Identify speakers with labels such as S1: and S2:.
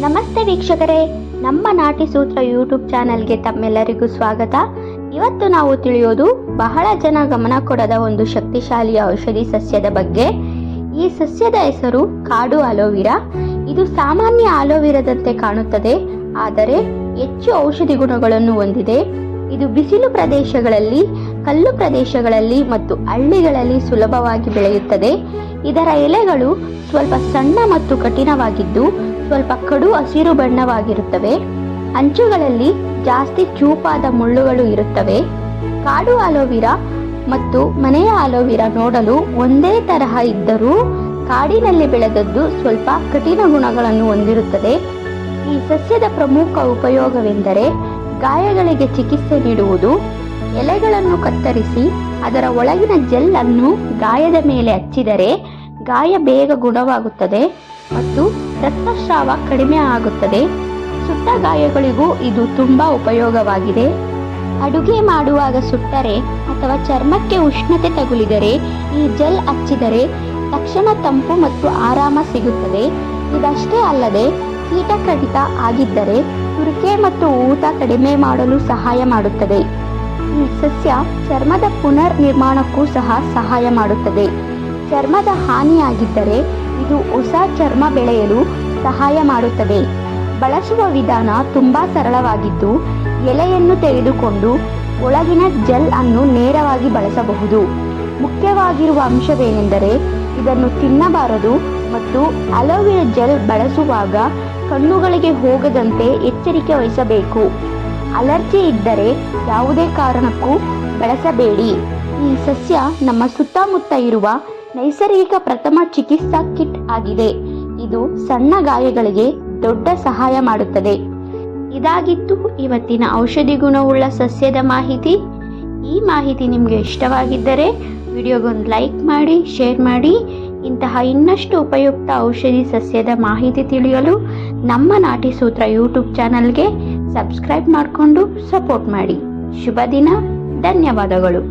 S1: ನಮಸ್ತೆ ವೀಕ್ಷಕರೇ, ನಮ್ಮ ನಾಟಿ ಸೂತ್ರ ಯೂಟ್ಯೂಬ್ ಚಾನಲ್ಗೆ ತಮ್ಮೆಲ್ಲರಿಗೂ ಸ್ವಾಗತ. ಇವತ್ತು ನಾವು ತಿಳಿಯೋದು ಬಹಳ ಜನ ಗಮನ ಕೊಡದ ಒಂದು ಶಕ್ತಿಶಾಲಿ ಔಷಧಿ ಸಸ್ಯದ ಬಗ್ಗೆ. ಈ ಸಸ್ಯದ ಹೆಸರು ಕಾಡು ಅಲೋವೆರಾ. ಇದು ಸಾಮಾನ್ಯ ಅಲೋವೆರಾದಂತೆ ಕಾಣುತ್ತದೆ, ಆದರೆ ಹೆಚ್ಚು ಔಷಧಿ ಗುಣಗಳನ್ನು ಹೊಂದಿದೆ. ಇದು ಬಿಸಿಲು ಪ್ರದೇಶಗಳಲ್ಲಿ, ಕಲ್ಲು ಪ್ರದೇಶಗಳಲ್ಲಿ ಮತ್ತು ಹಳ್ಳಿಗಳಲ್ಲಿ ಸುಲಭವಾಗಿ ಬೆಳೆಯುತ್ತದೆ. ಇದರ ಎಲೆಗಳು ಸ್ವಲ್ಪ ಸಣ್ಣ ಮತ್ತು ಕಠಿಣವಾಗಿದ್ದು ಸ್ವಲ್ಪ ಕಡು ಹಸಿರು ಬಣ್ಣವಾಗಿರುತ್ತವೆ. ಅಂಚುಗಳಲ್ಲಿ ಜಾಸ್ತಿ ಚೂಪಾದ ಮುಳ್ಳುಗಳು ಇರುತ್ತವೆ. ಕಾಡು ಅಲೋವೆರಾ ಮತ್ತು ಮನೆಯ ಅಲೋವೆರಾ ನೋಡಲು ಒಂದೇ ತರಹ ಇದ್ದರೂ ಕಾಡಿನಲ್ಲಿ ಬೆಳೆದದ್ದು ಸ್ವಲ್ಪ ಕಠಿಣ ಗುಣಗಳನ್ನು ಹೊಂದಿರುತ್ತದೆ. ಈ ಸಸ್ಯದ ಪ್ರಮುಖ ಉಪಯೋಗವೆಂದರೆ ಗಾಯಗಳಿಗೆ ಚಿಕಿತ್ಸೆ ನೀಡುವುದು. ಎಲೆಗಳನ್ನು ಕತ್ತರಿಸಿ ಅದರ ಒಳಗಿನ ಜೆಲ್ ಅನ್ನು ಗಾಯದ ಮೇಲೆ ಹಚ್ಚಿದರೆ ಗಾಯ ಬೇಗ ಗುಣವಾಗುತ್ತದೆ ಮತ್ತು ರಕ್ತಸ್ರಾವ ಕಡಿಮೆ ಆಗುತ್ತದೆ. ಸುಟ್ಟ ಗಾಯಗಳಿಗೂ ಇದು ತುಂಬಾ ಉಪಯೋಗವಾಗಿದೆ. ಅಡುಗೆ ಮಾಡುವಾಗ ಸುಟ್ಟರೆ ಅಥವಾ ಚರ್ಮಕ್ಕೆ ಉಷ್ಣತೆ ತಗುಲಿದರೆ ಈ ಜೆಲ್ ಹಚ್ಚಿದರೆ ತಕ್ಷಣ ತಂಪು ಮತ್ತು ಆರಾಮ ಸಿಗುತ್ತದೆ. ಇದಷ್ಟೇ ಅಲ್ಲದೆ ಕೀಟ ಕಡಿತ ಆಗಿದ್ದರೆ ತುರಿಕೆ ಮತ್ತು ಊತ ಕಡಿಮೆ ಮಾಡಲು ಸಹಾಯ ಮಾಡುತ್ತದೆ. ಈ ಸಸ್ಯ ಚರ್ಮದ ಪುನರ್ ನಿರ್ಮಾಣಕ್ಕೂ ಸಹ ಸಹಾಯ ಮಾಡುತ್ತದೆ. ಚರ್ಮದ ಹಾನಿಯಾಗಿದ್ದರೆ ಇದು ಹೊಸ ಚರ್ಮ ಬೆಳೆಯಲು ಸಹಾಯ ಮಾಡುತ್ತದೆ. ಬಳಸುವ ವಿಧಾನ ತುಂಬಾ ಸರಳವಾಗಿದ್ದು, ಎಲೆಯನ್ನು ತೆಗೆದುಕೊಂಡು ಒಳಗಿನ ಜೆಲ್ ಅನ್ನು ನೇರವಾಗಿ ಬಳಸಬಹುದು. ಮುಖ್ಯವಾಗಿರುವ ಅಂಶವೇನೆಂದರೆ ಇದನ್ನು ತಿನ್ನಬಾರದು ಮತ್ತು ಅಲೋವೆರಾ ಜೆಲ್ ಬಳಸುವಾಗ ಕಣ್ಣುಗಳಿಗೆ ಹೋಗದಂತೆ ಎಚ್ಚರಿಕೆ ವಹಿಸಬೇಕು. ಅಲರ್ಜಿ ಇದ್ದರೆ ಯಾವುದೇ ಕಾರಣಕ್ಕೂ ಬಳಸಬೇಡಿ. ಈ ಸಸ್ಯ ನಮ್ಮ ಸುತ್ತಮುತ್ತ ಇರುವ ನೈಸರ್ಗಿಕ ಪ್ರಥಮ ಚಿಕಿತ್ಸಾ ಕಿಟ್ ಆಗಿದೆ. ಇದು ಸಣ್ಣ ಗಾಯಗಳಿಗೆ ದೊಡ್ಡ ಸಹಾಯ ಮಾಡುತ್ತದೆ. ಇದಾಗಿತ್ತು ಇವತ್ತಿನ ಔಷಧಿ ಗುಣವುಳ್ಳ ಸಸ್ಯದ ಮಾಹಿತಿ. ಈ ಮಾಹಿತಿ ನಿಮಗೆ ಇಷ್ಟವಾಗಿದ್ದರೆ ವಿಡಿಯೋಗೊಂದು ಲೈಕ್ ಮಾಡಿ, ಶೇರ್ ಮಾಡಿ. ಇಂತಹ ಇನ್ನಷ್ಟು ಉಪಯುಕ್ತ ಔಷಧಿ ಸಸ್ಯದ ಮಾಹಿತಿ ತಿಳಿಯಲು ನಮ್ಮ ನಾಟಿ ಸೂತ್ರ ಯೂಟ್ಯೂಬ್ ಚಾನಲ್ಗೆ ಸಬ್ಸ್ಕ್ರೈಬ್ ಮಾಡಿಕೊಂಡು ಸಪೋರ್ಟ್ ಮಾಡಿ. ಶುಭ ದಿನ. ಧನ್ಯವಾದಗಳು.